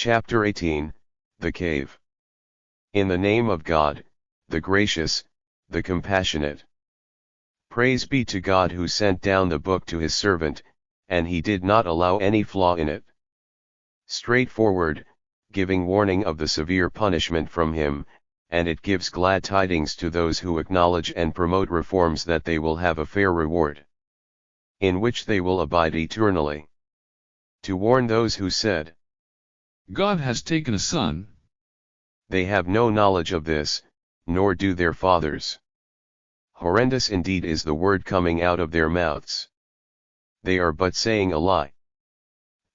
Chapter 18, The Cave. In the name of God, the gracious, the compassionate. Praise be to God who sent down the book to his servant, and he did not allow any flaw in it. Straightforward, giving warning of the severe punishment from him, and it gives glad tidings to those who acknowledge and promote reforms that they will have a fair reward, in which they will abide eternally. To warn those who said, God has taken a son. They have no knowledge of this, nor do their fathers. Horrendous indeed is the word coming out of their mouths. They are but saying a lie.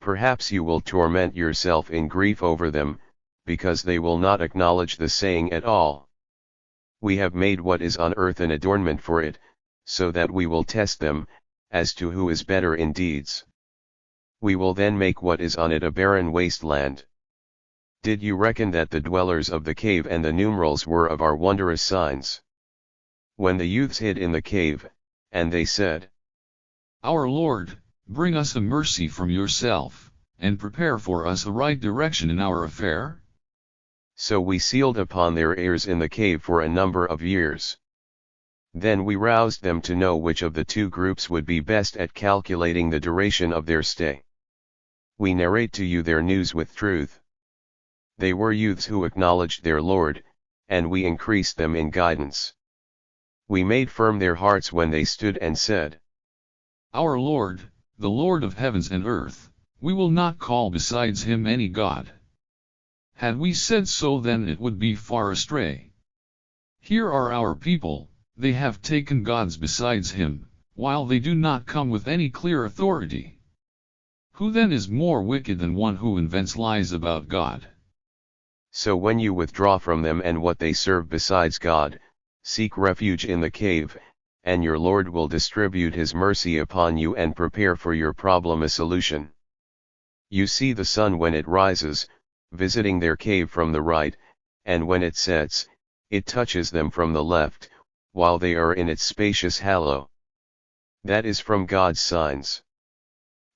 Perhaps you will torment yourself in grief over them, because they will not acknowledge the saying at all. We have made what is on earth an adornment for it, so that we will test them, as to who is better in deeds. We will then make what is on it a barren wasteland. Did you reckon that the dwellers of the cave and the numerals were of our wondrous signs? When the youths hid in the cave, and they said, Our Lord, bring us a mercy from yourself, and prepare for us a right direction in our affair. So we sealed upon their ears in the cave for a number of years. Then we roused them to know which of the two groups would be best at calculating the duration of their stay. We narrate to you their news with truth. They were youths who acknowledged their Lord, and we increased them in guidance. We made firm their hearts when they stood and said, Our Lord, the Lord of heavens and earth, we will not call besides him any God. Had we said so, then it would be far astray. Here are our people, they have taken gods besides him, while they do not come with any clear authority. Who then is more wicked than one who invents lies about God? So when you withdraw from them and what they serve besides God, seek refuge in the cave, and your Lord will distribute his mercy upon you and prepare for your problem a solution. You see the sun when it rises, visiting their cave from the right, and when it sets, it touches them from the left, while they are in its spacious halo. That is from God's signs.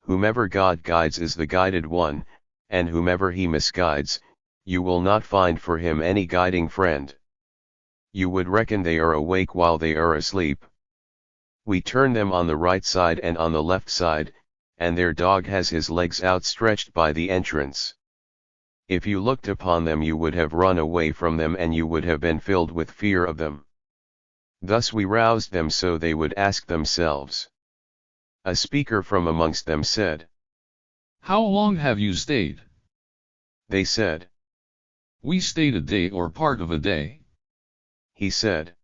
Whomever God guides is the guided one, and whomever he misguides, you will not find for him any guiding friend. You would reckon they are awake while they are asleep. We turn them on the right side and on the left side, and their dog has his legs outstretched by the entrance. If you looked upon them you would have run away from them and you would have been filled with fear of them. Thus we roused them so they would ask themselves. A speaker from amongst them said, How long have you stayed? They said, We stayed a day or part of a day. He said,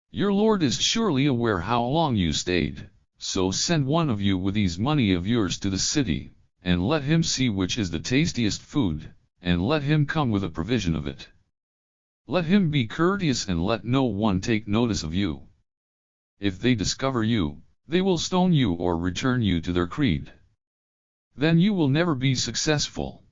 Your Lord is surely aware how long you stayed, so send one of you with these money of yours to the city, and let him see which is the tastiest food, and let him come with a provision of it. Let him be courteous and let no one take notice of you. If they discover you, they will stone you or return you to their creed. Then you will never be successful.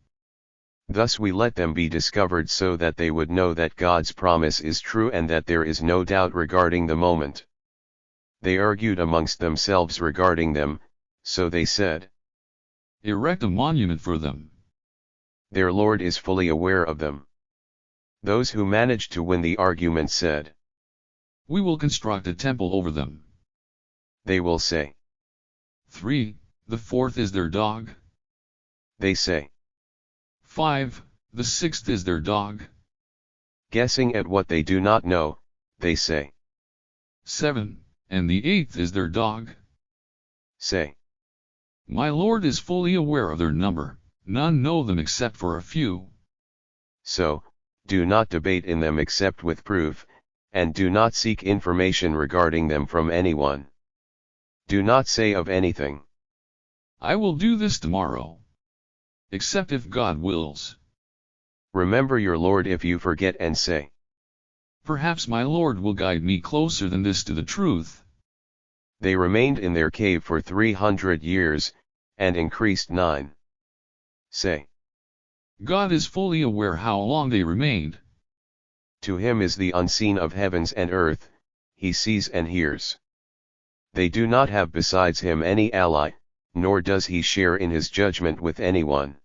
Thus we let them be discovered so that they would know that God's promise is true and that there is no doubt regarding the moment. They argued amongst themselves regarding them, so they said, Erect a monument for them. Their Lord is fully aware of them. Those who managed to win the argument said, We will construct a temple over them. They will say, 3, the fourth is their dog. They say, 5, the sixth is their dog. Guessing at what they do not know, they say, 7, and the eighth is their dog. Say, My Lord is fully aware of their number, none know them except for a few. So, do not debate in them except with proof, and do not seek information regarding them from anyone. Do not say of anything, I will do this tomorrow. Except if God wills. Remember your Lord if you forget and say, Perhaps my Lord will guide me closer than this to the truth. They remained in their cave for 300 years, and increased 9. Say, God is fully aware how long they remained. To him is the unseen of heavens and earth, he sees and hears. They do not have besides him any ally, nor does he share in his judgment with anyone.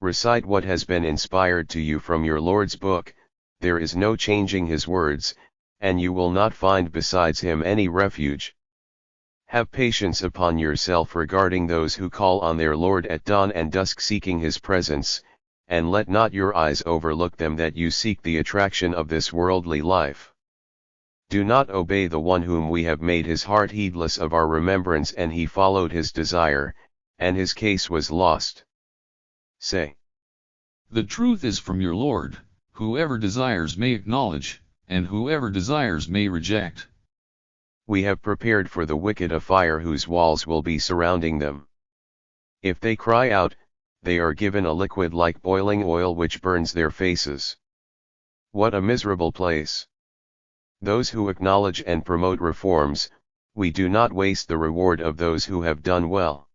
Recite what has been inspired to you from your Lord's book, there is no changing his words, and you will not find besides him any refuge. Have patience upon yourself regarding those who call on their Lord at dawn and dusk seeking his presence, and let not your eyes overlook them that you seek the attraction of this worldly life. Do not obey the one whom we have made his heart heedless of our remembrance and he followed his desire, and his case was lost. Say, The truth is from your Lord, whoever desires may acknowledge, and whoever desires may reject. we have prepared for the wicked a fire whose walls will be surrounding them. If they cry out, they are given a liquid like boiling oil which burns their faces. What a miserable place! Those who acknowledge and promote reforms, we do not waste the reward of those who have done well.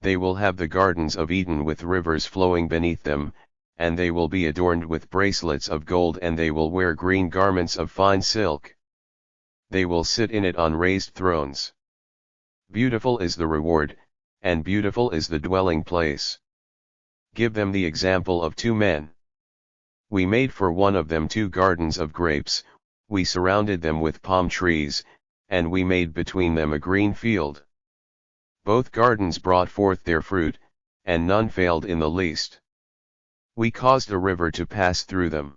They will have the gardens of Eden with rivers flowing beneath them, and they will be adorned with bracelets of gold and they will wear green garments of fine silk. They will sit in it on raised thrones. Beautiful is the reward, and beautiful is the dwelling place. Give them the example of two men. We made for one of them 2 gardens of grapes, we surrounded them with palm trees, and we made between them a green field. Both gardens brought forth their fruit, and none failed in the least. We caused a river to pass through them.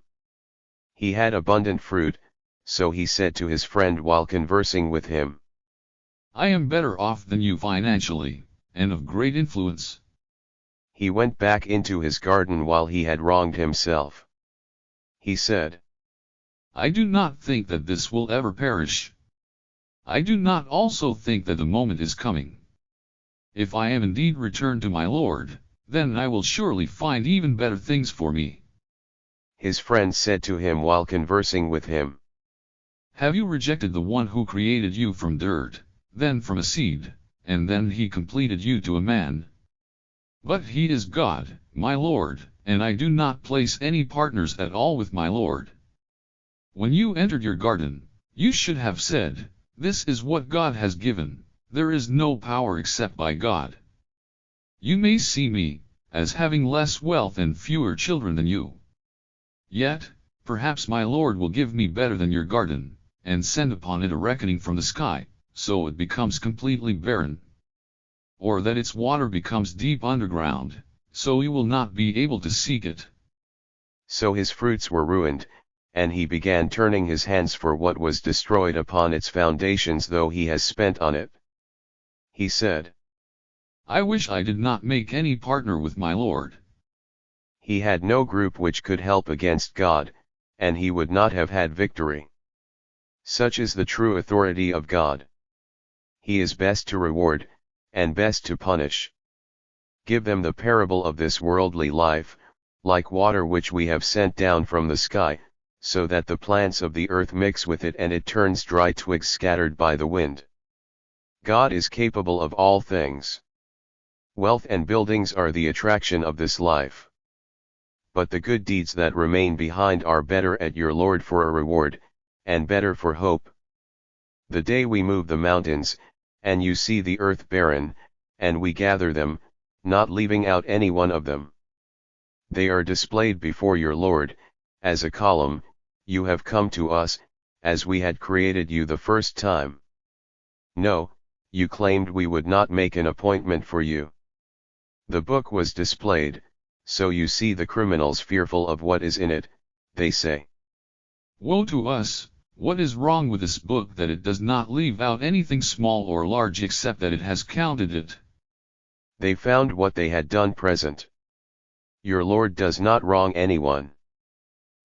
He had abundant fruit, so he said to his friend while conversing with him, I am better off than you financially, and of great influence. He went back into his garden while he had wronged himself. He said, I do not think that this will ever perish. I do not also think that the moment is coming. If I am indeed returned to my Lord, then I will surely find even better things for me. His friend said to him while conversing with him, Have you rejected the one who created you from dirt, then from a seed, and then he completed you to a man? But he is God, my Lord, and I do not place any partners at all with my Lord. When you entered your garden, you should have said, This is what God has given, there is no power except by God. You may see me, as having less wealth and fewer children than you. Yet, perhaps my Lord will give me better than your garden, and send upon it a reckoning from the sky, so it becomes completely barren. Or that its water becomes deep underground, so you will not be able to seek it. So his fruits were ruined, and he began turning his hands for what was destroyed upon its foundations though he has spent on it. He said, I wish I did not make any partner with my Lord. He had no group which could help against God, and he would not have had victory. Such is the true authority of God. He is best to reward, and best to punish. Give them the parable of this worldly life, like water which we have sent down from the sky, so that the plants of the earth mix with it and it turns dry twigs scattered by the wind. God is capable of all things. Wealth and buildings are the attraction of this life. But the good deeds that remain behind are better at your Lord for a reward, and better for hope. The day we move the mountains, and you see the earth barren, and we gather them, not leaving out any one of them. They are displayed before your Lord, as a column, you have come to us, as we had created you the first time. No, you claimed we would not make an appointment for you. The book was displayed, so you see the criminals fearful of what is in it, they say. Woe to us, what is wrong with this book that it does not leave out anything small or large except that it has counted it? They found what they had done present. Your Lord does not wrong anyone.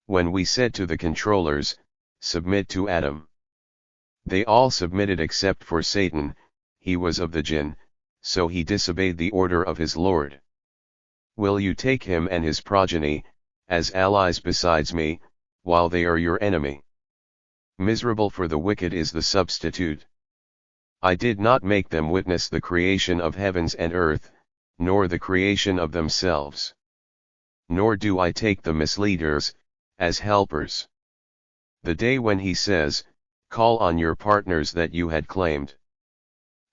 When we said to the controllers, submit to Adam, they all submitted except for Satan, he was of the jinn, so he disobeyed the order of his Lord. Will you take him and his progeny, as allies besides me, while they are your enemy? Miserable for the wicked is the substitute. I did not make them witness the creation of heavens and earth, nor the creation of themselves. Nor do I take the misleaders, as helpers. The day when he says, call on your partners that you had claimed.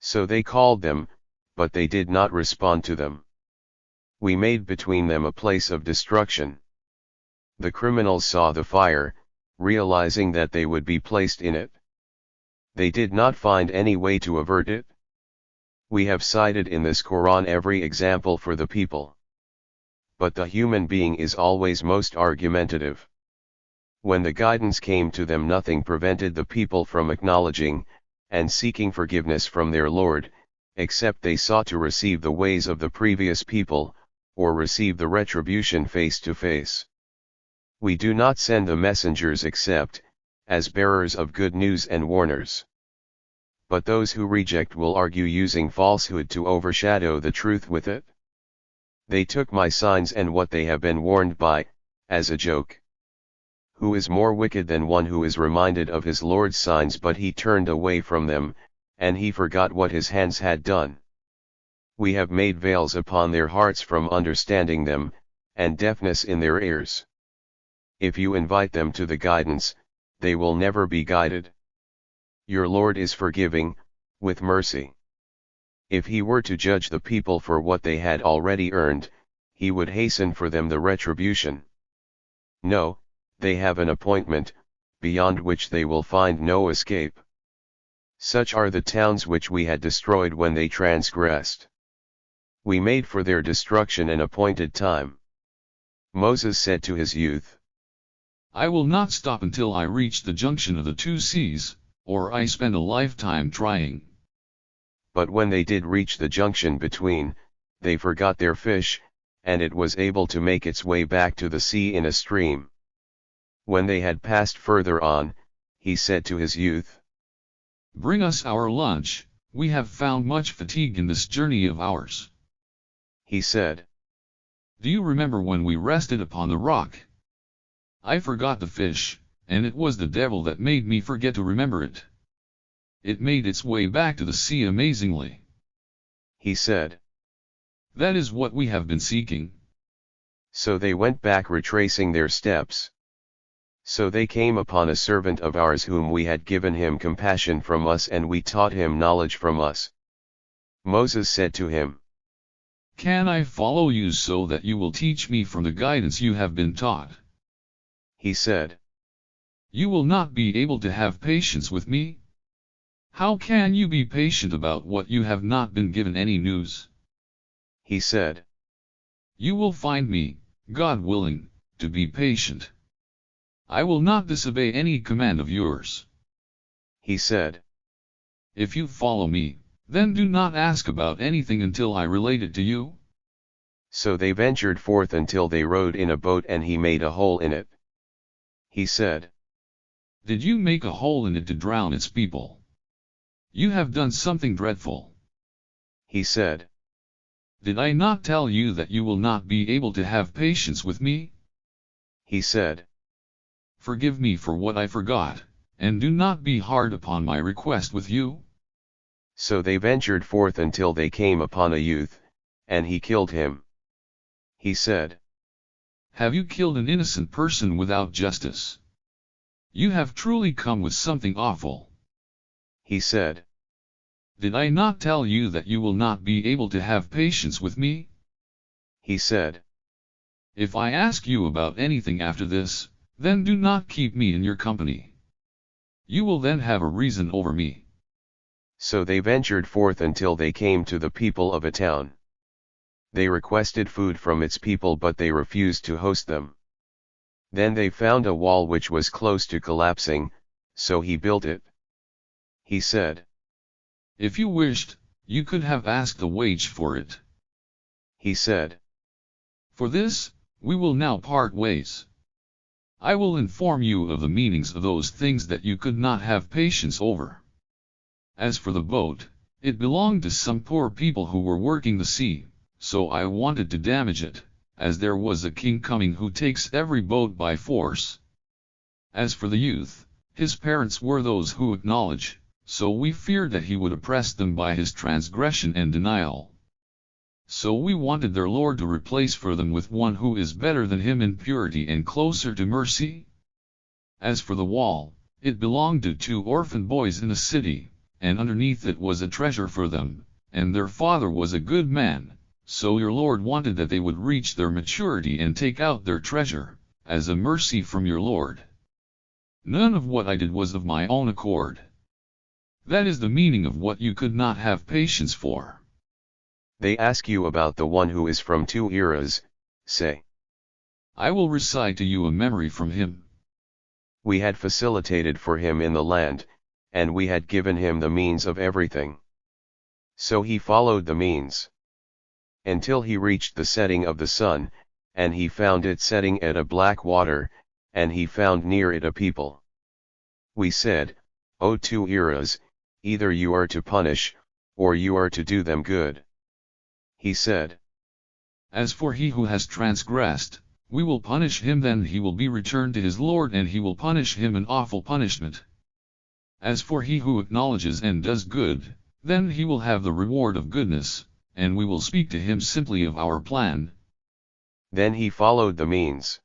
So they called them, but they did not respond to them. We made between them a place of destruction. The criminals saw the fire, realizing that they would be placed in it. They did not find any way to avert it. We have cited in this Quran every example for the people. But the human being is always most argumentative. When the guidance came to them, nothing prevented the people from acknowledging and seeking forgiveness from their Lord, except they sought to receive the ways of the previous people, or receive the retribution face to face. We do not send the messengers except as bearers of good news and warners. But those who reject will argue using falsehood to overshadow the truth with it. They took my signs and what they have been warned by, as a joke. Who is more wicked than one who is reminded of his Lord's signs but he turned away from them, and he forgot what his hands had done? We have made veils upon their hearts from understanding them, and deafness in their ears. If you invite them to the guidance, they will never be guided. Your Lord is forgiving, with mercy. If he were to judge the people for what they had already earned, he would hasten for them the retribution. No, they have an appointment, beyond which they will find no escape. Such are the towns which we had destroyed when they transgressed. We made for their destruction an appointed time. Moses said to his youth, I will not stop until I reach the junction of the two seas, or I spend a lifetime trying. But when they did reach the junction between, they forgot their fish, and it was able to make its way back to the sea in a stream. When they had passed further on, he said to his youth, Bring us our lunch, we have found much fatigue in this journey of ours. He said, Do you remember when we rested upon the rock? I forgot the fish, and it was the devil that made me forget to remember it. It made its way back to the sea amazingly. He said, That is what we have been seeking. So they went back retracing their steps. So they came upon a servant of ours whom we had given him compassion from us and we taught him knowledge from us. Moses said to him, Can I follow you so that you will teach me from the guidance you have been taught? He said, You will not be able to have patience with me? How can you be patient about what you have not been given any news? He said, You will find me, God willing, to be patient. I will not disobey any command of yours. He said, If you follow me, then do not ask about anything until I relate it to you. So they ventured forth until they rowed in a boat and he made a hole in it. He said, Did you make a hole in it to drown its people? You have done something dreadful. He said, Did I not tell you that you will not be able to have patience with me? He said, Forgive me for what I forgot, and do not be hard upon my request with you. So they ventured forth until they came upon a youth, and he killed him. He said, Have you killed an innocent person without justice? You have truly come with something awful. He said, Did I not tell you that you will not be able to have patience with me? He said, If I ask you about anything after this, then do not keep me in your company. You will then have a reason over me. So they ventured forth until they came to the people of a town. They requested food from its people but they refused to host them. Then they found a wall which was close to collapsing, so he built it. He said, If you wished, you could have asked a wage for it. He said, For this, we will now part ways. I will inform you of the meanings of those things that you could not have patience over. As for the boat, it belonged to some poor people who were working the sea, so I wanted to damage it, as there was a king coming who takes every boat by force. As for the youth, his parents were those who acknowledge, so we feared that he would oppress them by his transgression and denial. So we wanted their Lord to replace for them with one who is better than him in purity and closer to mercy. As for the wall, it belonged to 2 orphan boys in a city, and underneath it was a treasure for them, and their father was a good man, So your Lord wanted that they would reach their maturity and take out their treasure, as a mercy from your Lord. None of what I did was of my own accord. That is the meaning of what you could not have patience for. They ask you about the one who is from 2 eras, say. I will recite to you a memory from him. We had facilitated for him in the land, and we had given him the means of everything. So he followed the means, until he reached the setting of the sun, and he found it setting at a black water, and he found near it a people. We said, O 2 eras, either you are to punish, or you are to do them good. He said, As for he who has transgressed, we will punish him, then he will be returned to his Lord, and he will punish him an awful punishment. As for he who acknowledges and does good, then he will have the reward of goodness, and we will speak to him simply of our plan. Then he followed the means.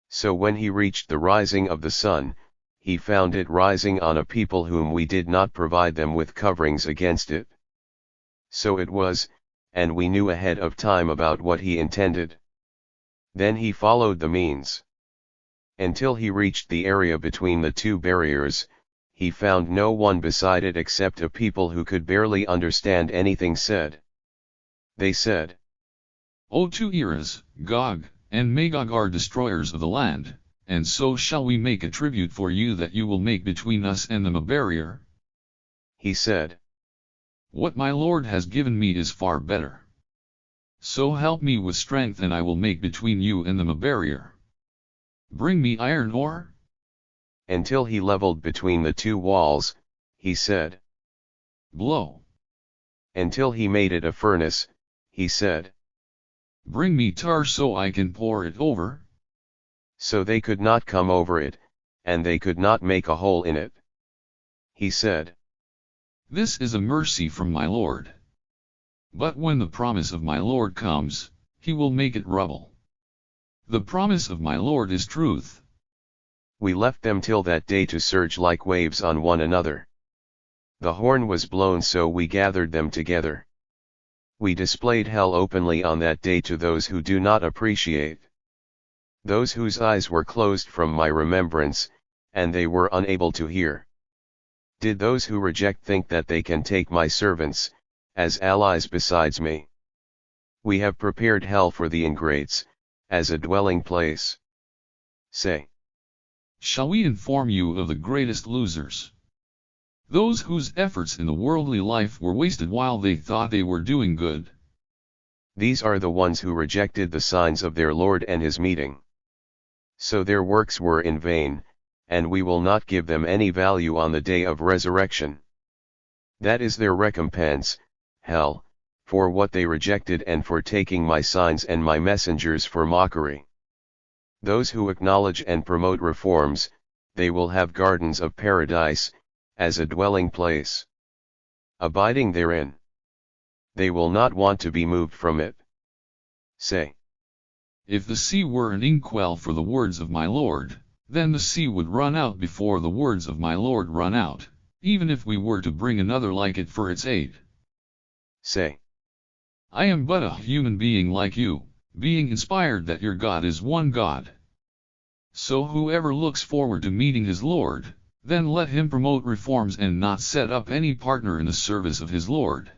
So when he reached the rising of the sun, he found it rising on a people whom we did not provide them with coverings against it. So it was, and we knew ahead of time about what he intended. Then he followed the means, until he reached the area between the 2 barriers. He found no one beside it except a people who could barely understand anything said. They said, O 2 eras, Gog and Magog are destroyers of the land, and so shall we make a tribute for you that you will make between us and them a barrier? He said, What my Lord has given me is far better. So help me with strength, and I will make between you and them a barrier. Bring me iron ore. Until he leveled between the 2 walls, he said, Blow. Until he made it a furnace, he said, Bring me tar so I can pour it over. So they could not come over it, and they could not make a hole in it. He said, This is a mercy from my Lord. But when the promise of my Lord comes, he will make it rubble. The promise of my Lord is truth. We left them till that day to surge like waves on one another. The horn was blown, so we gathered them together. We displayed hell openly on that day to those who do not appreciate. Those whose eyes were closed from my remembrance, and they were unable to hear. Did those who reject think that they can take my servants as allies besides me? We have prepared hell for the ingrates, as a dwelling place. Say, shall we inform you of the greatest losers? Those whose efforts in the worldly life were wasted while they thought they were doing good. These are the ones who rejected the signs of their Lord and his meeting. So their works were in vain, and we will not give them any value on the day of resurrection. That is their recompense, hell, for what they rejected and for taking my signs and my messengers for mockery. Those who acknowledge and promote reforms, they will have gardens of paradise, as a dwelling place. Abiding therein, they will not want to be moved from it. Say, if the sea were an inkwell for the words of my Lord, then the sea would run out before the words of my Lord run out, even if we were to bring another like it for its aid. Say, I am but a human being like you, being inspired that your God is one God. So whoever looks forward to meeting his Lord, then let him promote reforms and not set up any partner in the service of his Lord.